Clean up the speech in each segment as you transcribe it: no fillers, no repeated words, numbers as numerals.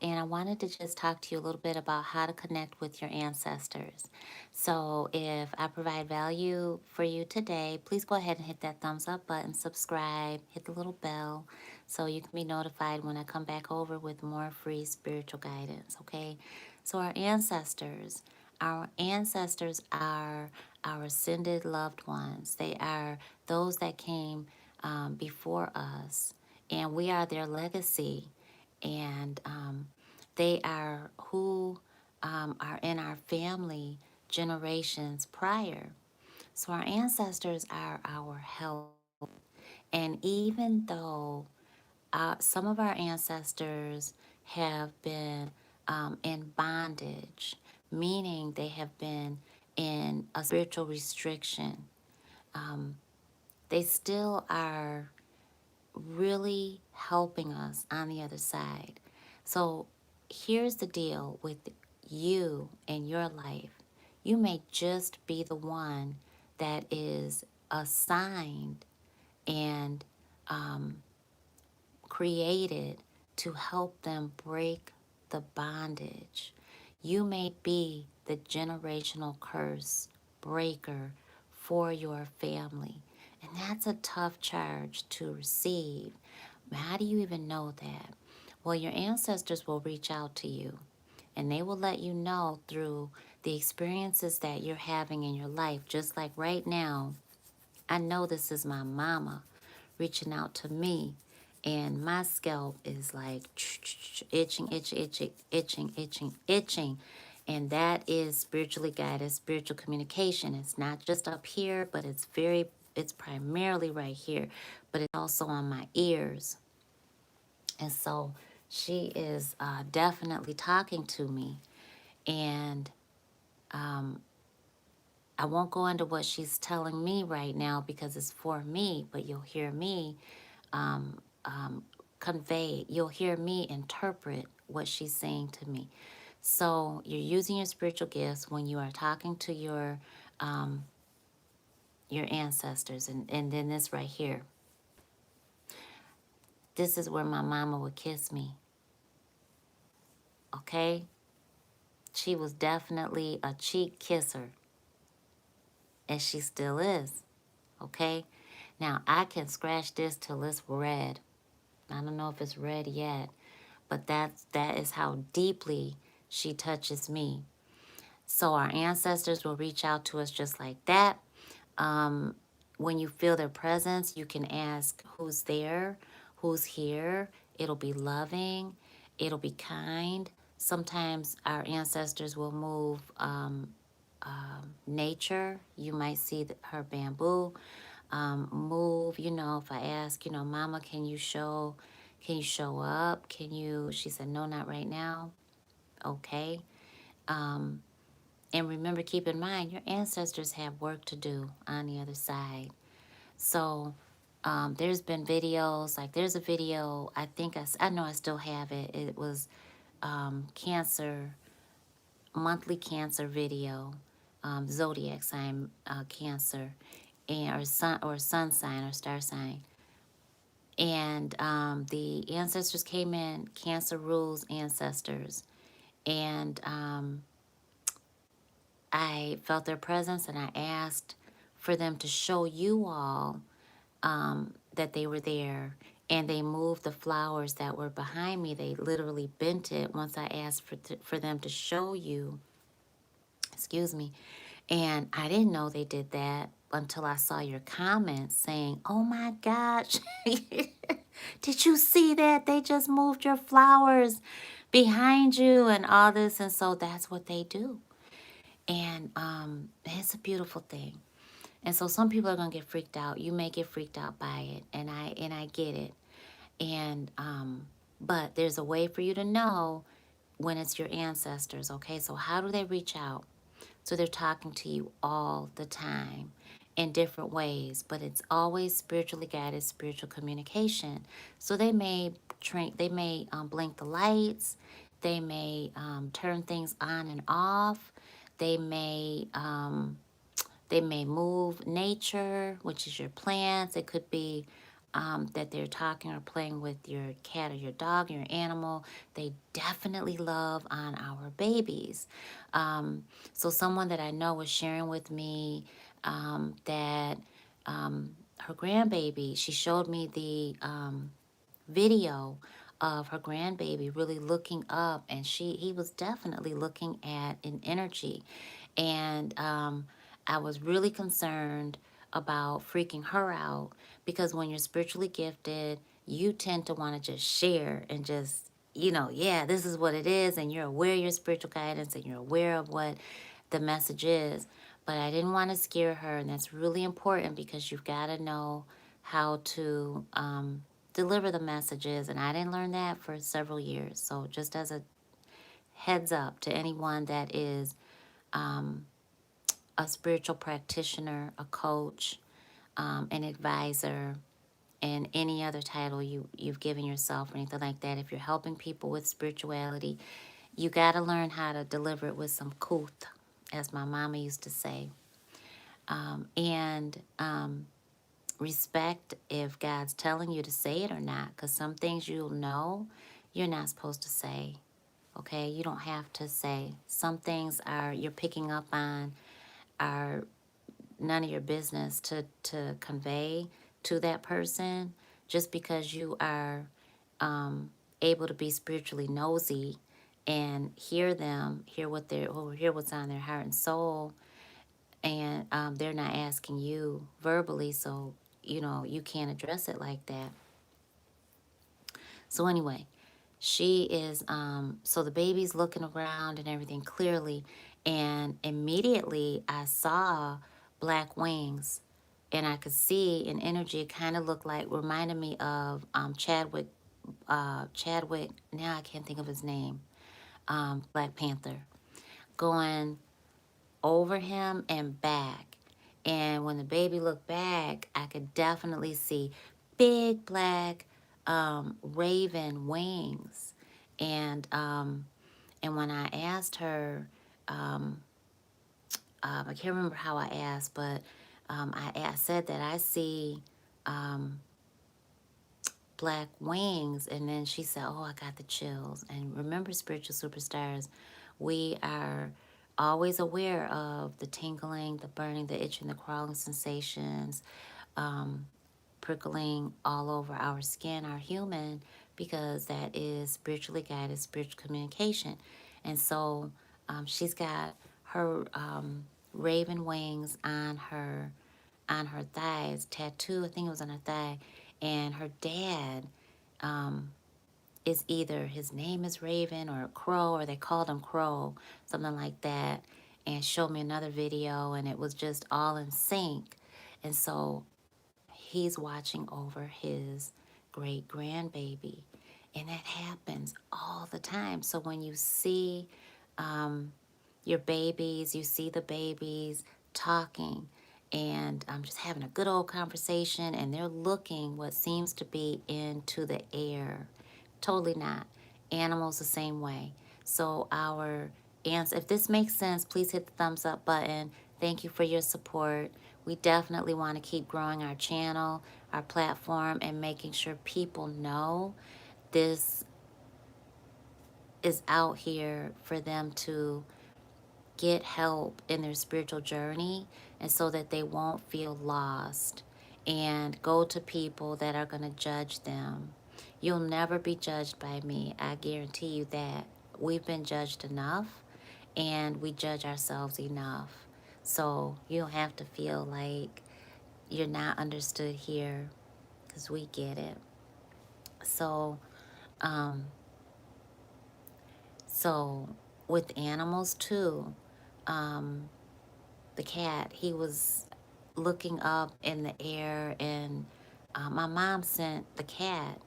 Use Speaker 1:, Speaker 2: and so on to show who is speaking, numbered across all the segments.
Speaker 1: and I wanted to just talk to you a little bit about how to connect with your ancestors. So, if I provide value for you today, please go ahead and hit that thumbs up button, subscribe, hit the little bell so you can be notified when I come back over with more free spiritual guidance, okay? So, our ancestors are our ascended loved ones. They are those that came before us, and we are their legacy. And they are who are in our family generations prior. So our ancestors are our help. And even though some of our ancestors have been in bondage, meaning they have been in a spiritual restriction, they still are really helping us on the other side. So here's the deal with you and your life. You may just be the one that is assigned and created to help them break the bondage. You may be the generational curse breaker for your family. And that's a tough charge to receive. How do you even know that? Well, your ancestors will reach out to you and they will let you know through the experiences that you're having in your life. Just like right now, I know this is my mama reaching out to me, and my scalp is like itching, itching. And that is spiritually guided spiritual communication. It's not just up here, but it's primarily right here, but it's also on my ears. And so she is definitely talking to me. And I won't go into what she's telling me right now because it's for me, but you'll hear me convey, you'll hear me interpret what she's saying to me. So you're using your spiritual gifts when you are talking to your ancestors. And then this right here, this is where my mama would kiss me, okay? She was definitely a cheek kisser, and she still is, okay? Now, I can scratch this till it's red. I don't know if it's red yet, but that is how deeply she touches me. So our ancestors will reach out to us just like that. When you feel their presence, you can ask who's there, who's here. It'll be loving, it'll be kind. Sometimes our ancestors will move nature. You might see her bamboo move. You know, if I ask, you know, Mama, can you show up? Can you? She said, no, not right now. Okay. And remember, keep in mind, your ancestors have work to do on the other side. So there's been videos, like there's a video, I know I still have it. It was cancer, monthly cancer video, zodiac sign cancer, and or sun sign or star sign. And the ancestors came in, Cancer rules ancestors. And I felt their presence and I asked for them to show you all that they were there. And they moved the flowers that were behind me. They literally bent it once I asked for them to show you. Excuse me. And I didn't know they did that until I saw your comments saying, oh my gosh, did you see that? They just moved your flowers behind you and all this. And so that's what they do. And it's a beautiful thing. And so some people are gonna get freaked out. You may get freaked out by it, and I get it. And but there's a way for you to know when it's your ancestors, okay? So how do they reach out? So they're talking to you all the time in different ways, but it's always spiritually guided spiritual communication. So they may blink the lights, they may turn things on and off, they may they may move nature, which is your plants. It could be that they're talking or playing with your cat or your dog, your animal, they definitely love on our babies. So someone that I know was sharing with me that her grandbaby, she showed me the video of her grandbaby really looking up, and he was definitely looking at an energy. And I was really concerned about freaking her out, because when you're spiritually gifted, you tend to want to just share and just, yeah, this is what it is, and you're aware of your spiritual guidance and you're aware of what the message is. But I didn't want to scare her, and that's really important because you've got to know how to deliver the messages. And I didn't learn that for several years. So just as a heads up to anyone that is a spiritual practitioner, a coach, an advisor, and any other title you've given yourself or anything like that, if you're helping people with spirituality, you got to learn how to deliver it with some kuth, as my mama used to say. And respect if God's telling you to say it or not, because some things you'll know you're not supposed to say. Okay, you don't have to say. Some things are you're picking up on are none of your business to convey to that person, just because you are able to be spiritually nosy and hear them, hear what's on their heart and soul, and they're not asking you verbally, so you can't address it like that. So anyway, she is so the baby's looking around and everything clearly, and immediately I saw black wings, and I could see an energy. It kind of looked like, reminded me of Chadwick, now I can't think of his name, Black Panther, going over him and back. And when the baby looked back, I could definitely see big black raven wings. And when I asked her, I can't remember how I asked, but I said that I see black wings, and then she said, "Oh, I got the chills." And remember, spiritual superstars, we are always aware of the tingling, the burning, the itching, the crawling sensations, prickling all over our skin, our human, because that is spiritually guided spiritual communication. And so she's got her raven wings on her thighs, tattoo. I think it was on her thigh, and her dad is either his name is Raven or Crow, or they called him Crow, something like that, and showed me another video, and it was just all in sync. And so he's watching over his great grandbaby. And that happens all the time. So when you see your babies, you see the babies talking and just having a good old conversation, and they're looking what seems to be into the air. Totally not. Animals the same way. So our ants, if this makes sense, please hit the thumbs up button. Thank you for your support. We definitely want to keep growing our channel, our platform, and making sure people know this is out here for them to get help in their spiritual journey, and so that they won't feel lost and go to people that are going to judge them. You'll never be judged by me. I guarantee you that. We've been judged enough, and we judge ourselves enough. So you don't have to feel like you're not understood here, because we get it. So, so with animals too, the cat, he was looking up in the air, and my mom sent the cat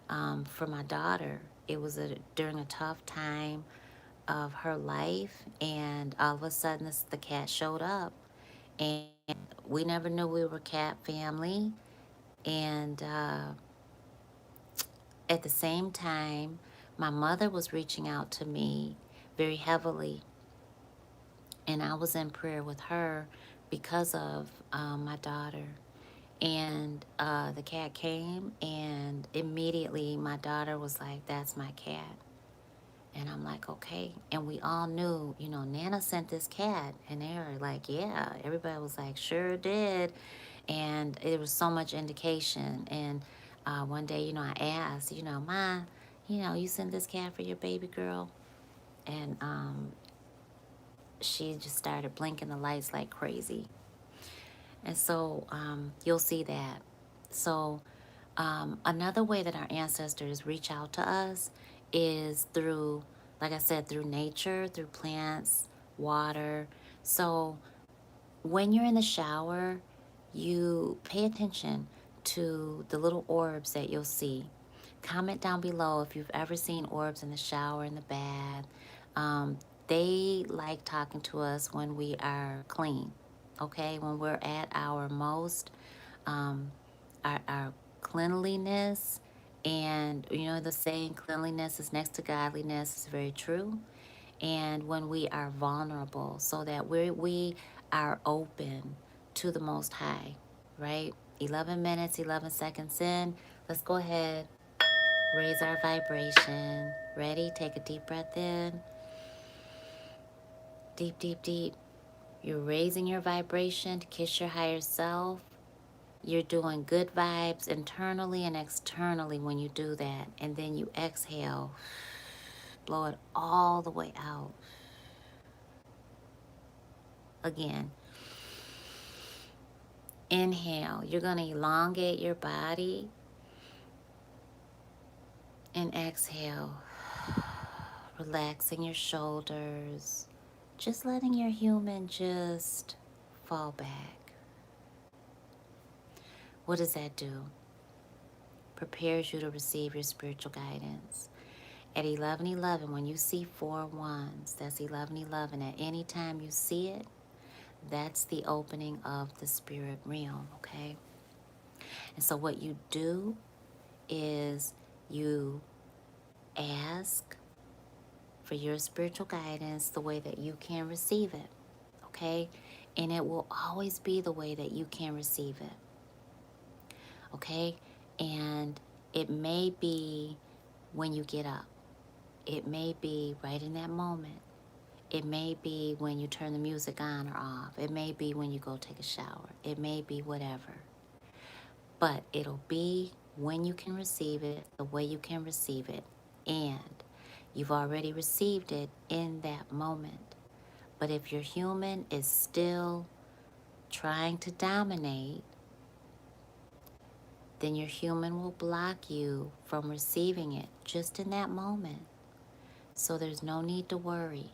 Speaker 1: for my daughter. It was during a tough time of her life, and all of a sudden the cat showed up, and we never knew we were cat family. And at the same time, my mother was reaching out to me very heavily, and I was in prayer with her because of my daughter. And the cat came, and immediately my daughter was like, "That's my cat." And I'm like, "Okay." And we all knew, Nana sent this cat. And they were like, "Yeah." Everybody was like, "Sure did." And it was so much indication. And one day, I asked, "Ma, you sent this cat for your baby girl?" And she just started blinking the lights like crazy. And so you'll see that. So another way that our ancestors reach out to us is through, like I said, through nature, through plants, water. So when you're in the shower, you pay attention to the little orbs that you'll see. Comment down below if you've ever seen orbs in the shower, in the bath. Um, they like talking to us when we are clean, okay? When we're at our most, um, our cleanliness. And the saying, cleanliness is next to godliness, is very true. And when we are vulnerable, so that we are open to the Most High, right? 11 minutes, 11 seconds in. Let's go ahead, raise our vibration. Ready? Take a deep breath in. Deep, deep, deep. You're raising your vibration to kiss your higher self. You're doing good vibes internally and externally when you do that. And then you exhale. Blow it all the way out. Again. Inhale. You're going to elongate your body. And exhale. Relaxing your shoulders. Just letting your human just fall back. What does that do? Prepares you to receive your spiritual guidance. At 11:11, when you see 4 ones, that's 11:11. At any time you see it, that's the opening of the spirit realm, okay? And so what you do is you ask for your spiritual guidance the way that you can receive it, okay? And it will always be the way that you can receive it, okay? And it may be when you get up. It may be right in that moment. It may be when you turn the music on or off. It may be when you go take a shower. It may be whatever. But it'll be when you can receive it, the way you can receive it. And you've already received it in that moment. But if your human is still trying to dominate, then your human will block you from receiving it just in that moment. So there's no need to worry.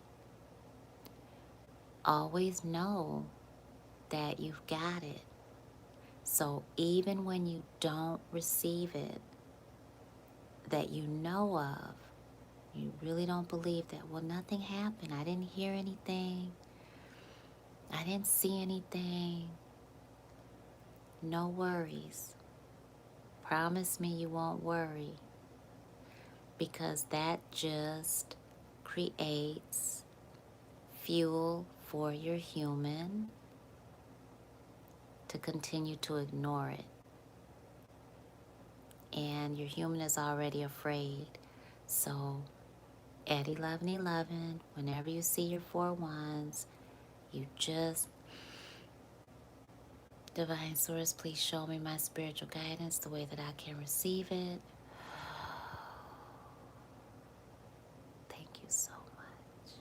Speaker 1: Always know that you've got it. So even when you don't receive it, that you know of, you really don't believe that, well, nothing happened. I didn't hear anything. I didn't see anything. No worries. Promise me you won't worry, because that just creates fuel for your human to continue to ignore it. And your human is already afraid. So at 11:11, whenever you see your 4 ones, you just, Divine Source, please show me my spiritual guidance the way that I can receive it. Thank you so much.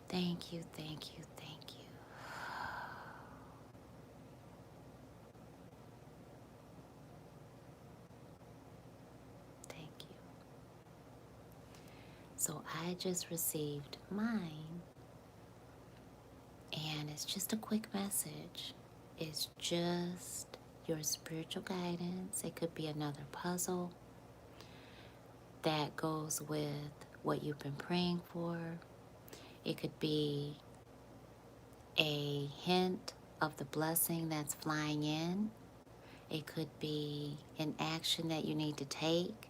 Speaker 1: Thank you, thank you, thank you. Thank you. So I just received mine, and it's just a quick message. It's just your spiritual guidance. It could be another puzzle that goes with what you've been praying for. It could be a hint of the blessing that's flying in. It could be an action that you need to take.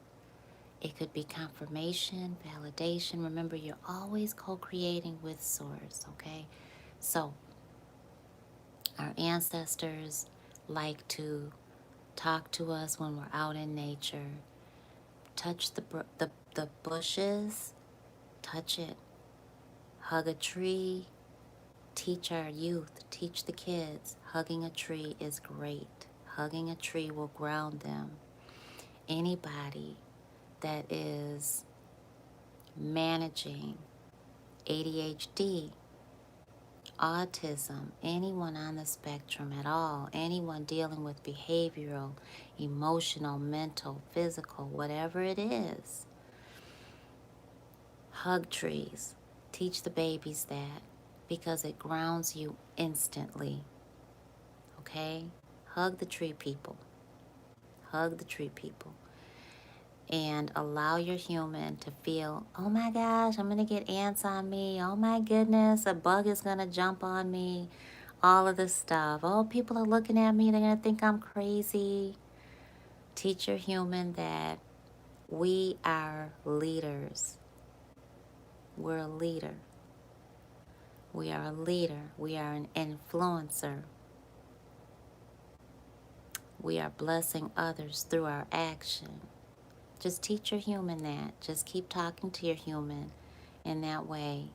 Speaker 1: It could be confirmation, validation. Remember, you're always co-creating with Source, okay? So, our ancestors like to talk to us when we're out in nature. Touch the bushes, touch it. Hug a tree, teach our youth, teach the kids. Hugging a tree is great. Hugging a tree will ground them. Anybody that is managing ADHD, autism, anyone on the spectrum at all, anyone dealing with behavioral, emotional, mental, physical, whatever it is, hug trees. Teach the babies that because it grounds you instantly. Okay? Hug the tree people. Hug the tree people. And allow your human to feel, oh my gosh, I'm going to get ants on me. Oh my goodness, a bug is going to jump on me. All of this stuff. Oh, people are looking at me. They're going to think I'm crazy. Teach your human that we are leaders. We're a leader. We are a leader. We are an influencer. We are blessing others through our action. Just teach your human that. Just keep talking to your human in that way.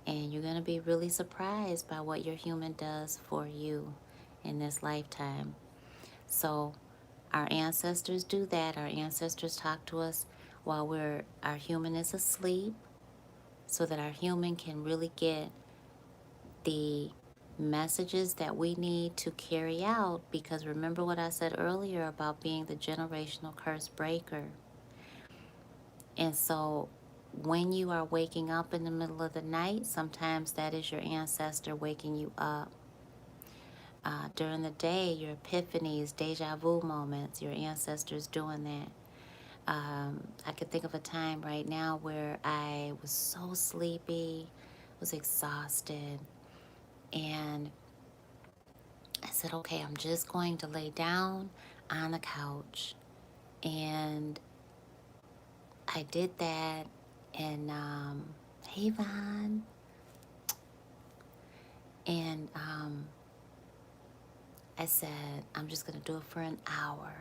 Speaker 1: And you're going to be really surprised by what your human does for you in this lifetime. So our ancestors do that. Our ancestors talk to us while our human is asleep so that our human can really get the messages that we need to carry out, because remember what I said earlier about being the generational curse breaker. And so when you are waking up in the middle of the night, sometimes that is your ancestor waking you up. During the day, your epiphanies, deja vu moments, your ancestors doing that. I could think of a time right now where I was so sleepy, was exhausted, and I said, okay, I'm just going to lay down on the couch. And I did that. And, hey, Vaughn. And I said, I'm just going to do it for an hour.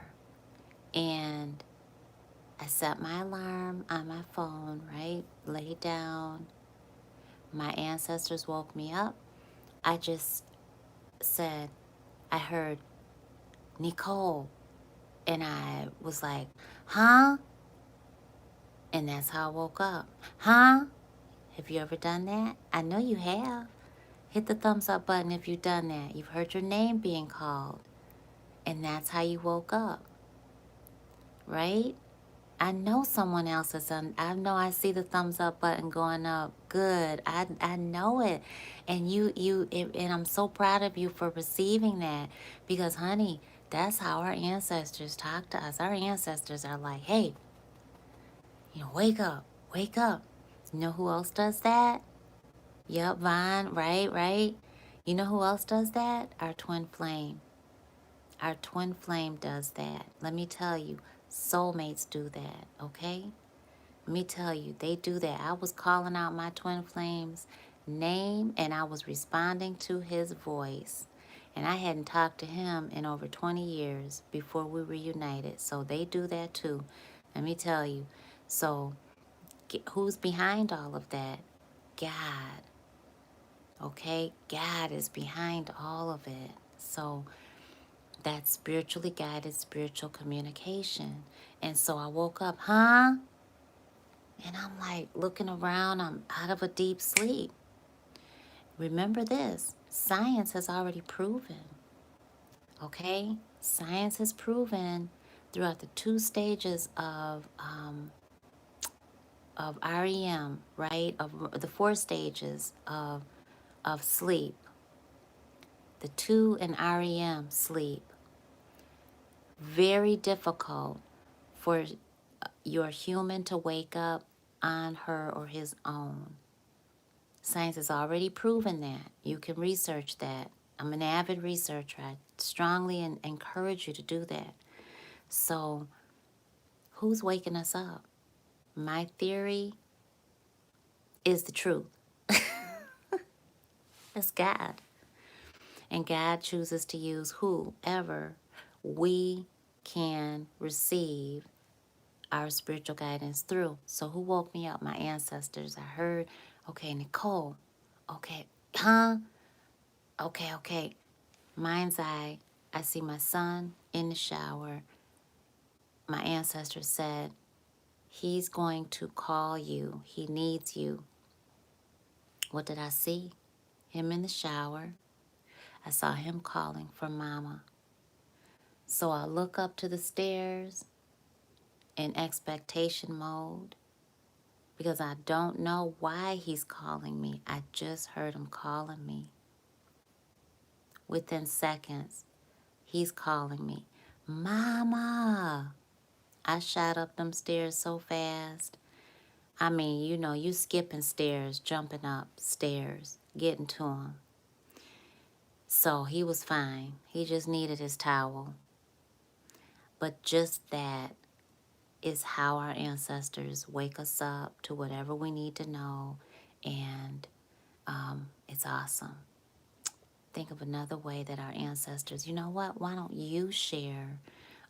Speaker 1: And I set my alarm on my phone, right? Laid down. My ancestors woke me up. I just said, I heard Nicole. And I was like, huh? And that's how I woke up. Huh? Have you ever done that? I know you have. Hit the thumbs up button if you've done that. You've heard your name being called. And that's how you woke up. Right? I know someone else is on. I know I see the thumbs up button going up. Good. I know it. And and I'm so proud of you for receiving that, because honey, that's how our ancestors talk to us. Our ancestors are like, hey, wake up, wake up. You know who else does that? Yep, Vaughn, right. You know who else does that? Our twin flame. Our twin flame does that. Let me tell you, soulmates do that, okay? Let me tell you, they do that. I was calling out my twin flame's name and I was responding to his voice. And I hadn't talked to him in over 20 years before we reunited. So they do that too. Let me tell you. So who's behind all of that? God. Okay? God is behind all of it. So that's spiritually guided spiritual communication. And so I woke up, huh? And I'm like looking around, I'm out of a deep sleep. Remember this, science has already proven, okay? Science has proven throughout the 2 stages of REM, right? Of the 4 stages of sleep. The 2 in REM sleep. Very difficult for your human to wake up on her or his own. Science has already proven that. You can research that. I'm an avid researcher. I strongly encourage you to do that. So, who's waking us up? My theory is the truth. It's God. And God chooses to use whoever we can receive our spiritual guidance through. So who woke me up? My ancestors. I heard, okay, Nicole. Okay, huh? Okay. Mind's eye. I see my son in the shower. My ancestor said, he's going to call you. He needs you. What did I see? Him in the shower. I saw him calling for mama. So I look up to the stairs in expectation mode because I don't know why he's calling me. I just heard him calling me. Within seconds, he's calling me, Mama. I shot up them stairs so fast. I mean, you know, you skipping stairs, jumping up stairs, getting to him. So he was fine. He just needed his towel. But just that is how our ancestors wake us up to whatever we need to know. And it's awesome. Think of another way that our ancestors, you know what? Why don't you share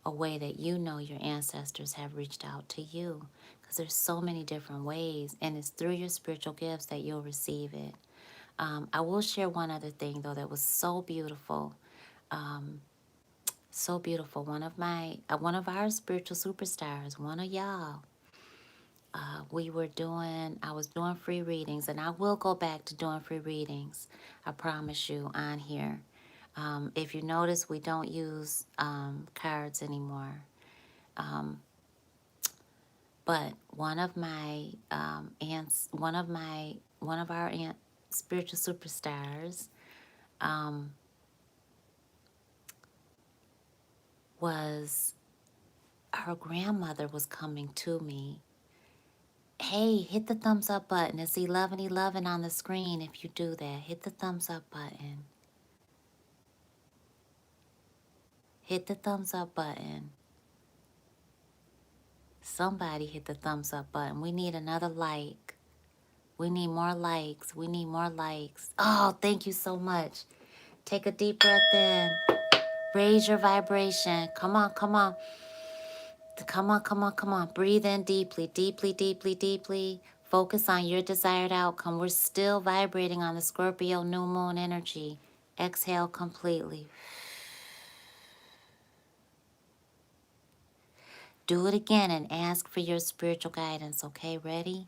Speaker 1: a way that you know your ancestors have reached out to you? Because there's so many different ways, and it's through your spiritual gifts that you'll receive it. I will share one other thing, though, that was so beautiful. So beautiful. One of our spiritual superstars, one of y'all, I was doing free readings, and I will go back to doing free readings, I promise you, on here. If you notice, we don't use cards anymore. But one of our spiritual superstars was, her grandmother was coming to me. Hey, hit the thumbs up button. It's 11:11 on the screen. If you do that, hit the thumbs up button. Hit the thumbs up button. Somebody hit the thumbs up button. We need another like. We need more likes. We need more likes. Oh, thank you so much. Take a deep breath in. Raise your vibration. Come on, come on. Come on, come on, come on. Breathe in deeply, deeply, deeply, deeply. Focus on your desired outcome. We're still vibrating on the Scorpio new moon energy. Exhale completely. Do it again and ask for your spiritual guidance, okay? Ready?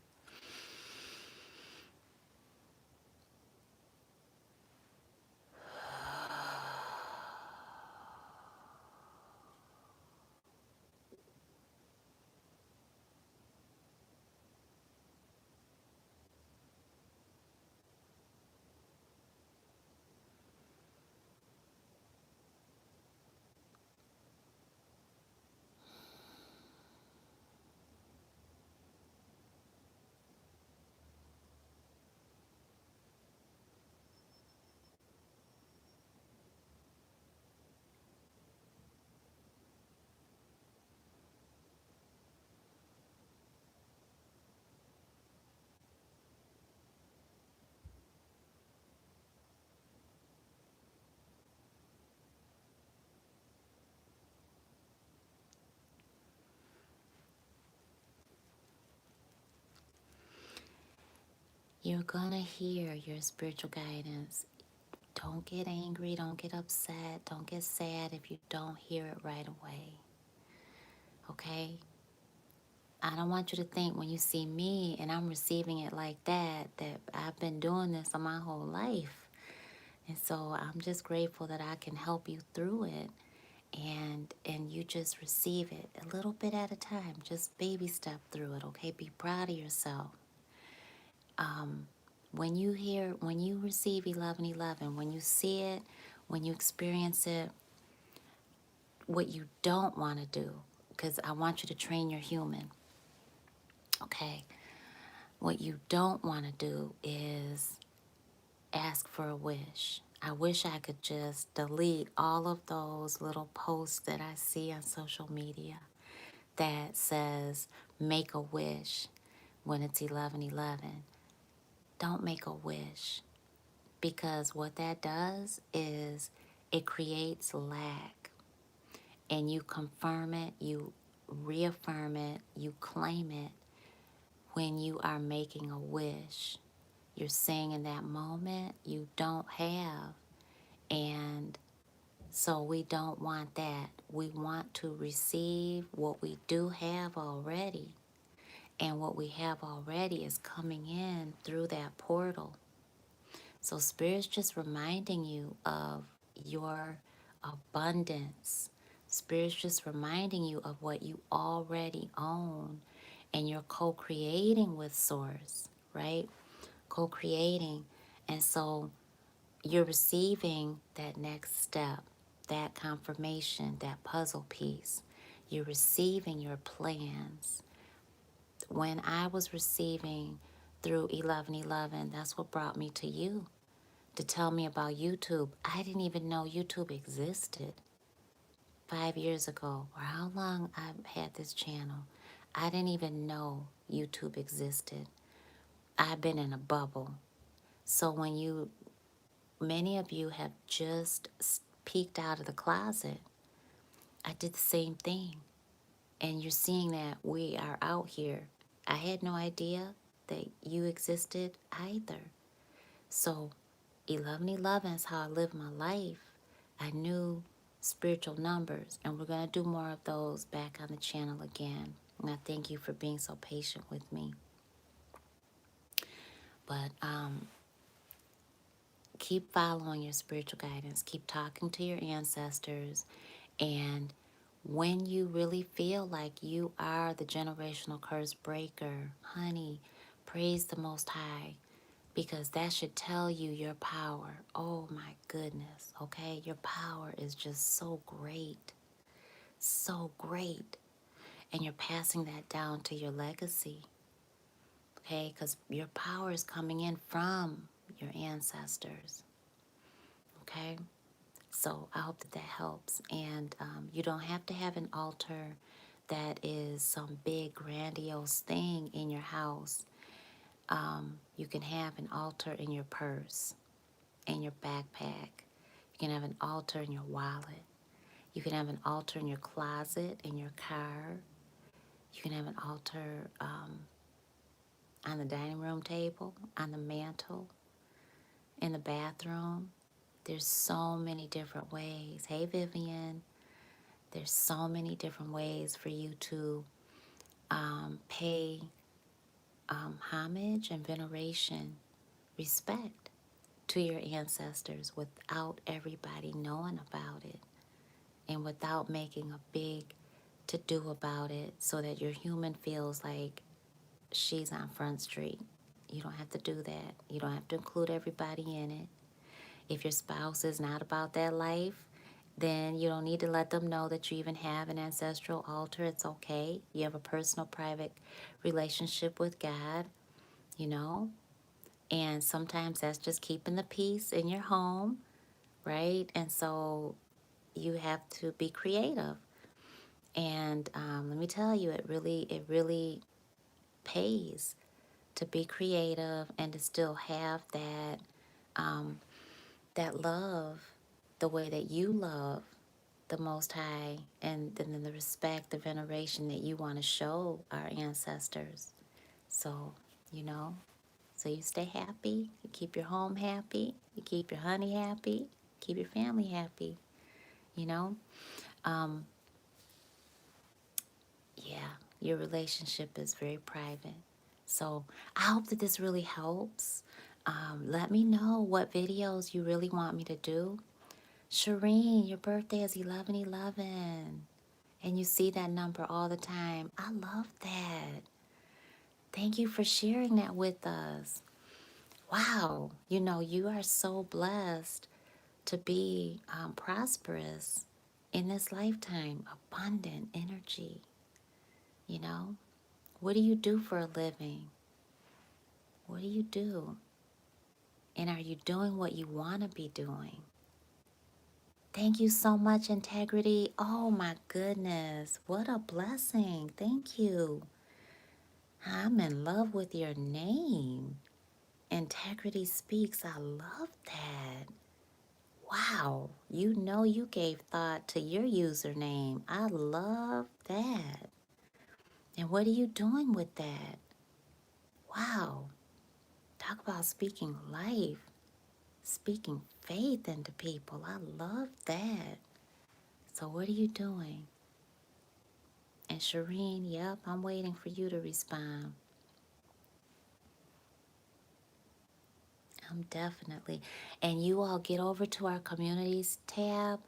Speaker 1: You're gonna hear your spiritual guidance. Don't get angry, don't get upset, don't get sad if you don't hear it right away. Okay? I don't want you to think when you see me and I'm receiving it like that I've been doing this all my whole life. And so I'm just grateful that I can help you through it, and you just receive it a little bit at a time. Just baby step through it, okay? Be proud of yourself. When you receive 11:11, when you see it, when you experience it, what you don't want to do, because I want you to train your human, okay? What you don't want to do is ask for a wish. I wish I could just delete all of those little posts that I see on social media that says make a wish when it's 11:11. Don't make a wish, because what that does is it creates lack, and you confirm it, you reaffirm it, you claim it when you are making a wish. You're saying in that moment you don't have, and so we don't want that. We want to receive what we do have already. And what we have already is coming in through that portal. So Spirit's just reminding you of your abundance. Spirit's just reminding you of what you already own. And you're co-creating with Source, right? Co-creating. And so you're receiving that next step, that confirmation, that puzzle piece. You're receiving your plans. When I was receiving through 1111, that's what brought me to you to tell me about YouTube. I didn't even know YouTube existed 5 years ago, or how long I've had this channel. I didn't even know YouTube existed. I've been in a bubble. So when many of you have just peeked out of the closet, I did the same thing. And you're seeing that we are out here. I had no idea that you existed either. So 1111 is how I live my life. I knew spiritual numbers, and we're going to do more of those back on the channel again. And I thank you for being so patient with me. But keep following your spiritual guidance. Keep talking to your ancestors. And when you really feel like you are the generational curse breaker, honey, praise the Most High, because that should tell you your power. Oh my goodness, okay? Your power is just so great, so great. And you're passing that down to your legacy, okay? Because your power is coming in from your ancestors, okay? So I hope that that helps. And you don't have to have an altar that is some big grandiose thing in your house. You can have an altar in your purse, in your backpack. You can have an altar in your wallet. You can have an altar in your closet, in your car. You can have an altar on the dining room table, on the mantle, in the bathroom. There's so many different ways. Hey, Vivian. There's so many different ways for you to pay homage and veneration, respect to your ancestors without everybody knowing about it and without making a big to do about it so that your human feels like she's on Front Street. You don't have to do that. You don't have to include everybody in it. If your spouse is not about that life, then you don't need to let them know that you even have an ancestral altar. It's okay. You have a personal, private relationship with God, you know? And sometimes that's just keeping the peace in your home, right? And so you have to be creative. And let me tell you, it really pays to be creative and to still have that love the way that you love the Most High, and then the respect, the veneration that you want to show our ancestors. So, you know, so you stay happy, you keep your home happy, you keep your honey happy, keep your family happy, you know. Um, yeah, your relationship is very private. So I hope that this really helps. Let me know what videos you really want me to do. Shireen, your birthday is 11/11, and you see that number all the time. I love that. Thank you for sharing that with us. Wow, you know, you are so blessed to be prosperous in this lifetime, abundant energy, you know. What do you do for a living? What do you do? And are you doing what you want to be doing? Thank you so much, Integrity. Oh my goodness. What a blessing. Thank you. I'm in love with your name, Integrity speaks. I love that. Wow. You know you gave thought to your username. I love that. And what are you doing with that? Wow. Talk about speaking life, speaking faith into people. I love that. So what are you doing? And Shireen, yep, I'm waiting for you to respond. I'm definitely. And you all get over to our communities tab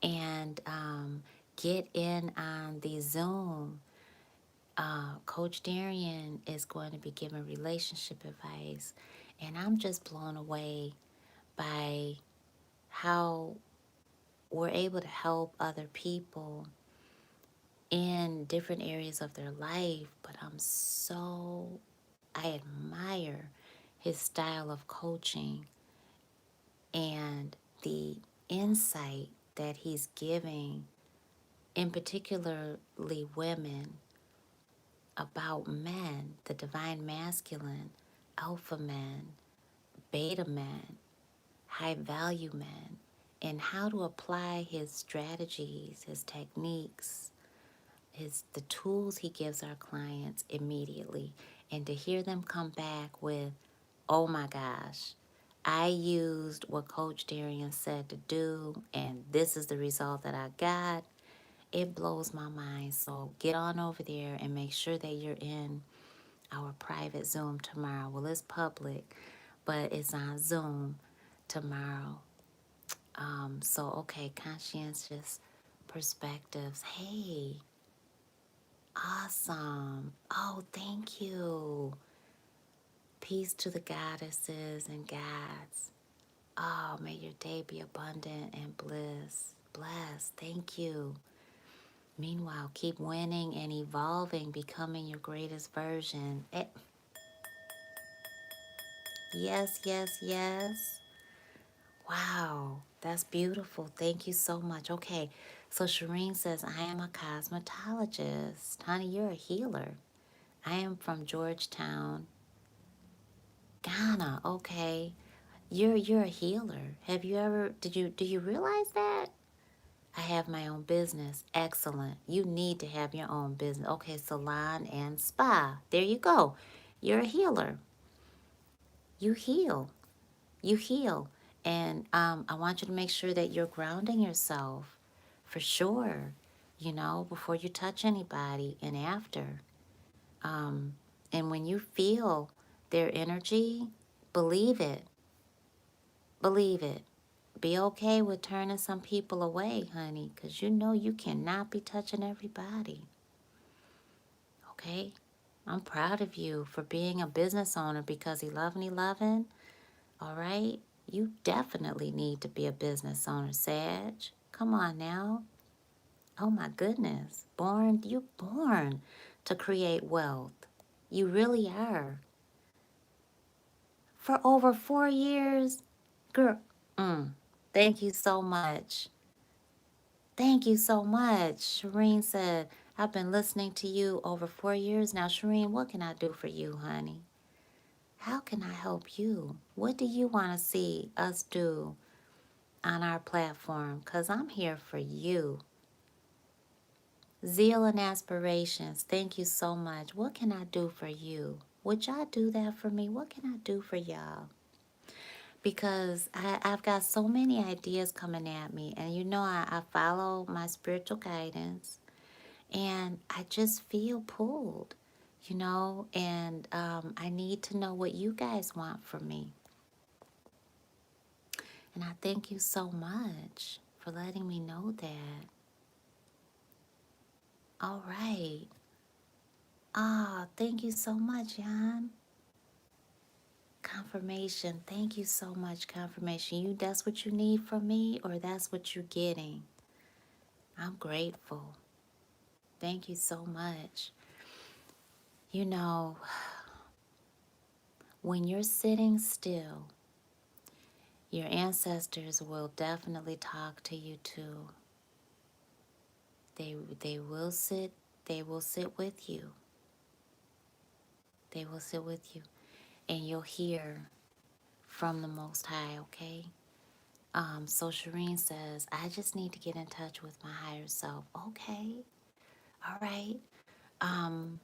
Speaker 1: and get in on the Zoom. Coach Darian is going to be giving relationship advice. And I'm just blown away by how we're able to help other people in different areas of their life. But I admire his style of coaching and the insight that he's giving, in particularly women, about men, the divine masculine, alpha men, beta men, high value men, and how to apply his strategies, his techniques, the tools he gives our clients immediately, and to hear them come back with, oh my gosh, I used what Coach Darian said to do, and this is the result that I got. It blows my mind. So get on over there and make sure that you're in our private Zoom tomorrow. Well, it's public, but it's on Zoom tomorrow. Okay, conscientious perspectives. Hey, awesome. Oh, thank you. Peace to the goddesses and gods. Oh, may your day be abundant and blessed. Thank you. Meanwhile, keep winning and evolving, becoming your greatest version. Yes, yes, yes. Wow, that's beautiful. Thank you so much. Okay, so Shireen says, I am a cosmetologist. Honey, you're a healer. I am from Georgetown, Ghana. Okay. You're a healer. Have you ever do you realize that? I have my own business. Excellent. You need to have your own business. Okay, salon and spa. There you go. You're a healer. You heal. You heal. And I want you to make sure that you're grounding yourself for sure, before you touch anybody and after. And when you feel their energy, believe it. Believe it. Be okay with turning some people away, honey, because you know you cannot be touching everybody. Okay? I'm proud of you for being a business owner because 1111, all right? You definitely need to be a business owner, Sag. Come on now. Oh my goodness. You born to create wealth. You really are. For over 4 years, girl, thank you so much. Thank you so much. Shireen said, I've been listening to you over 4 years now. Shireen, what can I do for you, honey? How can I help you? What do you want to see us do on our platform? Because I'm here for you. Zeal and aspirations, thank you so much. What can I do for you? Would y'all do that for me? What can I do for y'all? Because I've got so many ideas coming at me, and I follow my spiritual guidance, and I just feel pulled, and I need to know what you guys want from me. And I thank you so much for letting me know that. All right. Ah, thank you so much, Jan. Confirmation. Thank you so much, confirmation. That's what you need from me, or that's what you're getting? I'm grateful. Thank you so much. When you're sitting still, your ancestors will definitely talk to you too. They will sit with you. They will sit with you, and you'll hear from the Most High, okay? So Shireen says, I just need to get in touch with my higher self. Okay, all right. Um,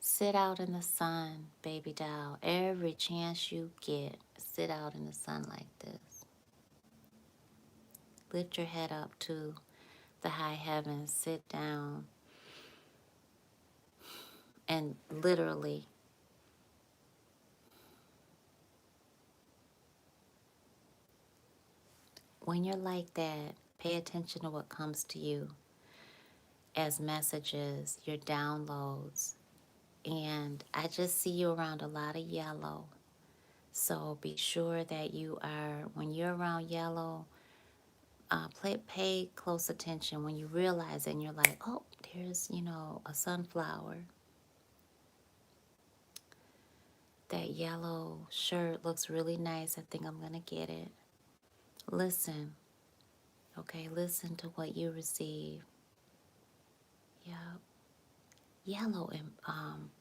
Speaker 1: Sit out in the sun, baby doll. Every chance you get, sit out in the sun like this. Lift your head up to the high heavens. Sit down and literally, when you're like that, pay attention to what comes to you as messages, your downloads. And I just see you around a lot of yellow. So be sure that you are, when you're around yellow, pay close attention when you realize it and you're like, oh, there's, a sunflower. That yellow shirt looks really nice. I think I'm going to get it. Listen, okay? Listen to what you receive. Yeah. Yellow and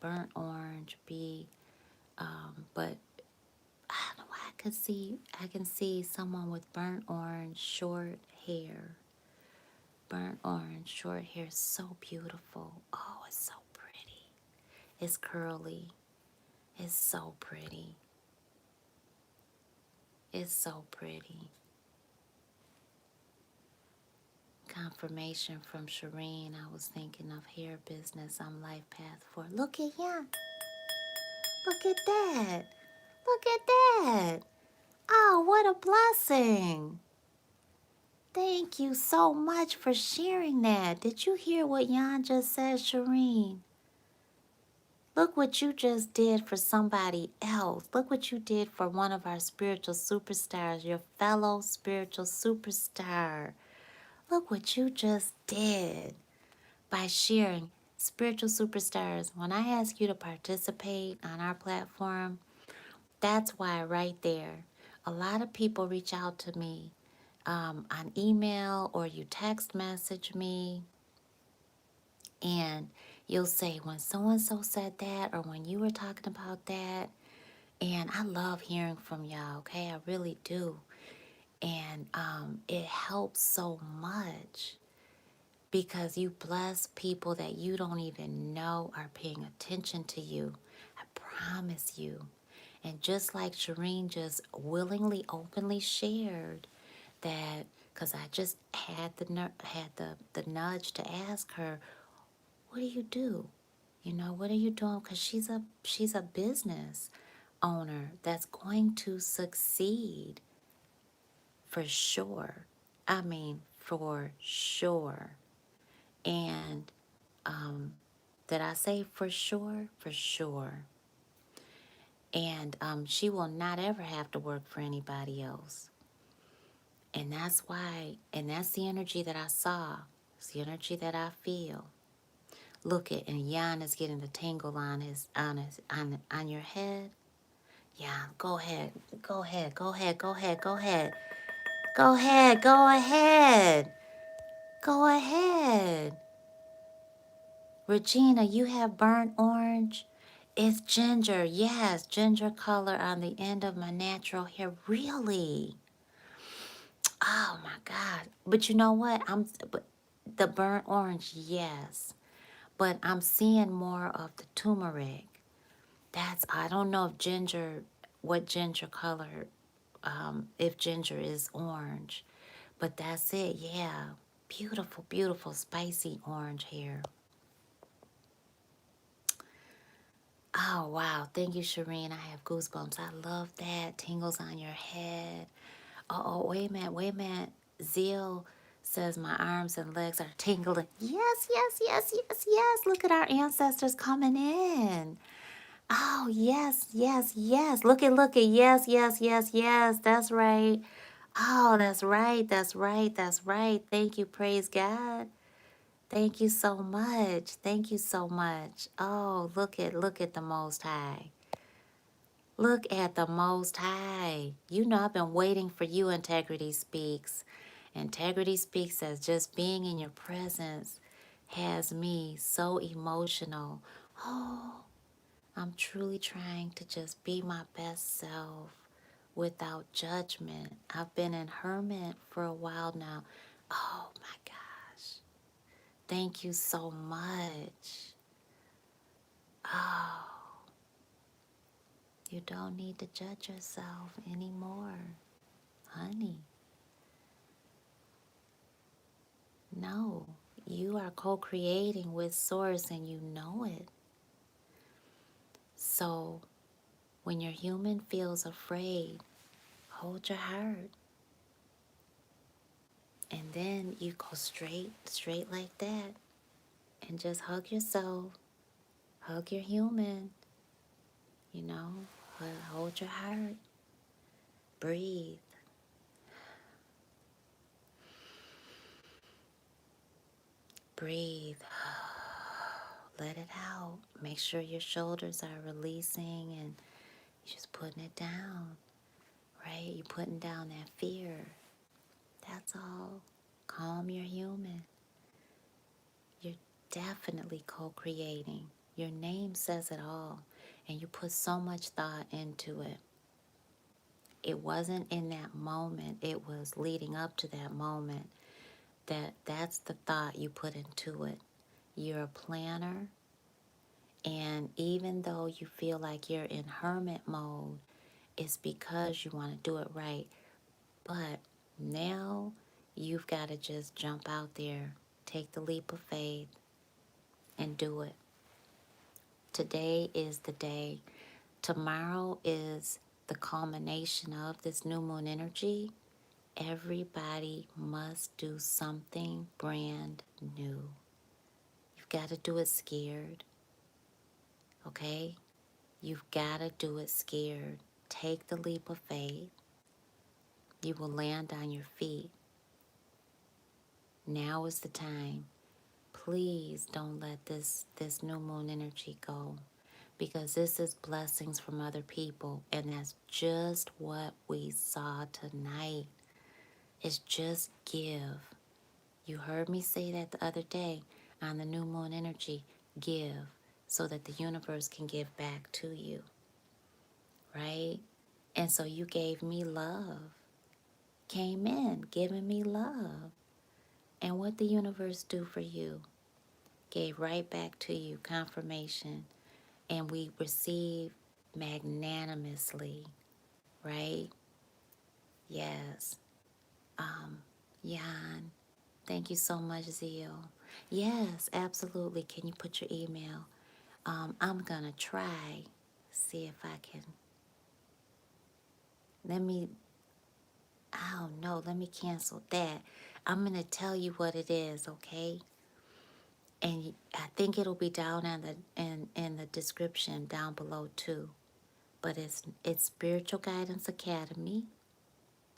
Speaker 1: burnt orange but I don't know why I can see someone with burnt orange short hair. Burnt orange short hair, so beautiful. Oh, it's so pretty. It's curly. It's so pretty. It's so pretty. Confirmation from Shireen. I was thinking of hair business. I'm life path for. Look at ya. Look at that. Look at that. Oh, what a blessing. Thank you so much for sharing that. Did you hear what Jan just said, Shireen? Look what you just did for somebody else. Look what you did for one of our spiritual superstars, your fellow spiritual superstar. Look what you just did by sharing. Spiritual superstars, when I ask you to participate on our platform, that's why right there. A lot of people reach out to me on email or you text message me and you'll say, when so-and-so said that or when you were talking about that. And I love hearing from y'all, okay? I really do. And it helps so much because you bless people that you don't even know are paying attention to you. I promise you. And just like Shireen just willingly, openly shared that, because I just had the nudge to ask her, what do you do? What are you doing? Because she's a business owner that's going to succeed for sure. I mean, for sure. And did I say for sure? For sure. And she will not ever have to work for anybody else. And that's why, and that's the energy that I saw. It's the energy that I feel. Look at, and Jan is getting the tingle on your head. Jan, go ahead, go ahead, go ahead, go ahead, go ahead. Go ahead, go ahead. Go ahead. Regina, you have burnt orange. It's ginger. Yes, ginger color on the end of my natural hair. Really? Oh my God. But you know what? But the burnt orange, yes. But I'm seeing more of the turmeric. I don't know if what ginger color, if ginger is orange. But that's it, yeah. Beautiful, beautiful, spicy orange hair. Oh, wow. Thank you, Shireen. I have goosebumps. I love that. Tingles on your head. Wait a minute, wait a minute. Zeal says my arms and legs are tingling. Yes, yes, yes, yes, yes. Look at our ancestors coming in. Oh, yes, yes, yes. Look at. Yes, yes, yes, yes. That's right. Oh, that's right, that's right, that's right. Thank you, praise God. Thank you so much. Thank you so much. Oh, look at the Most High. Look at the Most High. I've been waiting for you, Integrity Speaks. Integrity Speaks as just being in your presence has me so emotional. Oh, I'm truly trying to just be my best self without judgment. I've been in hermit for a while now. Oh my gosh. Thank you so much. Oh, you don't need to judge yourself anymore, honey. No, you are co-creating with Source and you know it. So when your human feels afraid, hold your heart. And then you go straight like that. And just hug yourself. Hug your human. You know, hold your heart. Breathe. Breathe. Let it out. Make sure your shoulders are releasing and you're just putting it down, right? You're putting down that fear. That's all. Calm your human. You're definitely co-creating. Your name says it all. And you put so much thought into it. It wasn't in that moment. It was leading up to that moment. That's the thought you put into it. You're a planner. And even though you feel like you're in hermit mode, it's because you want to do it right. But now you've got to just jump out there, take the leap of faith, and do it. Today is the day. Tomorrow is the culmination of this new moon energy. Everybody must do something brand new. You've got to do it scared, okay? You've got to do it scared. Take the leap of faith. You will land on your feet. Now is the time. Please don't let this new moon energy go, because this is blessings from other people, and that's just what we saw tonight. It's just give. You heard me say that the other day on the new moon energy. Give so that the universe can give back to you, right? And so you gave me love, came in giving me love. And what the universe do for you? Gave right back to you confirmation. And we receive magnanimously, right? Yes. Jan, thank you so much, Zeal. Yes, absolutely. Can you put your email? I'm gonna try, see if I can. Let me, I don't know, let me cancel that. I'm gonna tell you what it is, okay? And I think it'll be down in the description down below too. But it's Spiritual Guidance Academy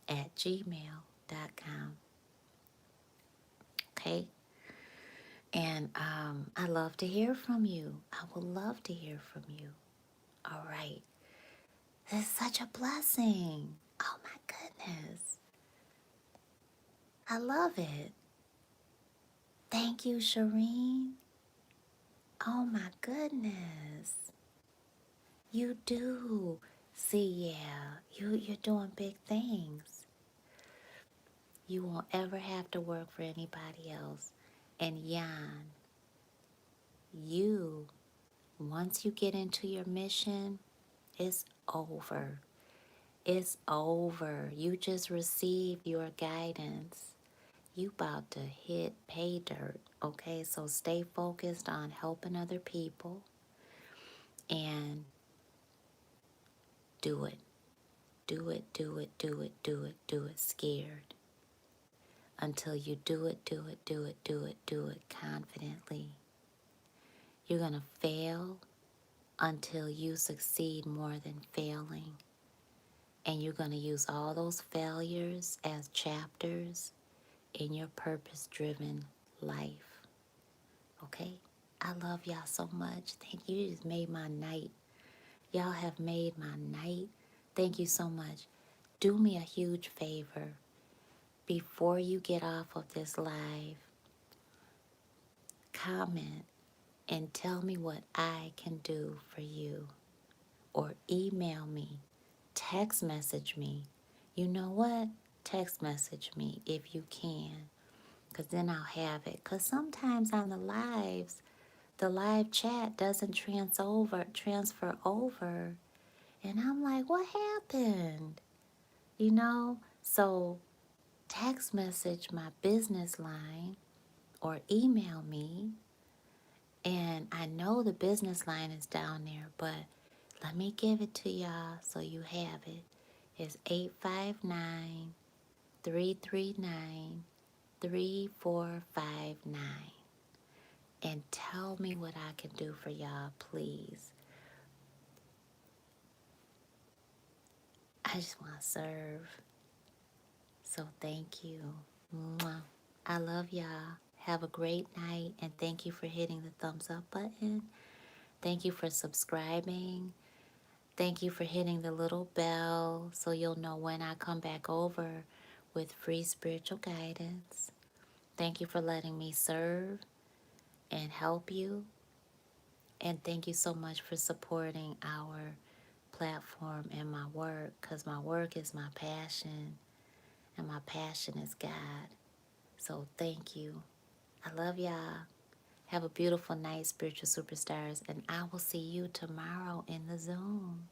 Speaker 1: at gmail.com. Okay? And I love to hear from you. I would love to hear from you. All right. This is such a blessing. Oh my goodness. I love it. Thank you, Shireen. Oh my goodness. You do. See, yeah, you're doing big things. You won't ever have to work for anybody else. And Jan, you, once you get into your mission, it's over. It's over. You just received your guidance. You about to hit pay dirt, okay? So stay focused on helping other people and do it. Do it, do it, do it, do it, do it scared. Until you do it, do it, do it, do it, do it confidently. You're going to fail until you succeed more than failing. And you're going to use all those failures as chapters in your purpose-driven life. Okay? I love y'all so much. Thank you. You just made my night. Y'all have made my night. Thank you so much. Do me a huge favor. Before you get off of this live, comment, and tell me what I can do for you. Or email me, text message me. You know what? Text message me if you can, because then I'll have it. Because sometimes on the lives, the live chat doesn't transfer over. And I'm like, what happened? You know? So text message my business line or email me. And I know the business line is down there, but let me give it to y'all so you have it. It's 859-339-3459. And tell me what I can do for y'all, please. I just want to serve. So thank you. Mwah. I love y'all. Have a great night, and thank you for hitting the thumbs up button. Thank you for subscribing. Thank you for hitting the little bell so you'll know when I come back over with free spiritual guidance. Thank you for letting me serve and help you. And thank you so much for supporting our platform and my work, because my work is my passion and my passion is God. So thank you. I love y'all. Have a beautiful night, spiritual superstars, and I will see you tomorrow in the Zoom.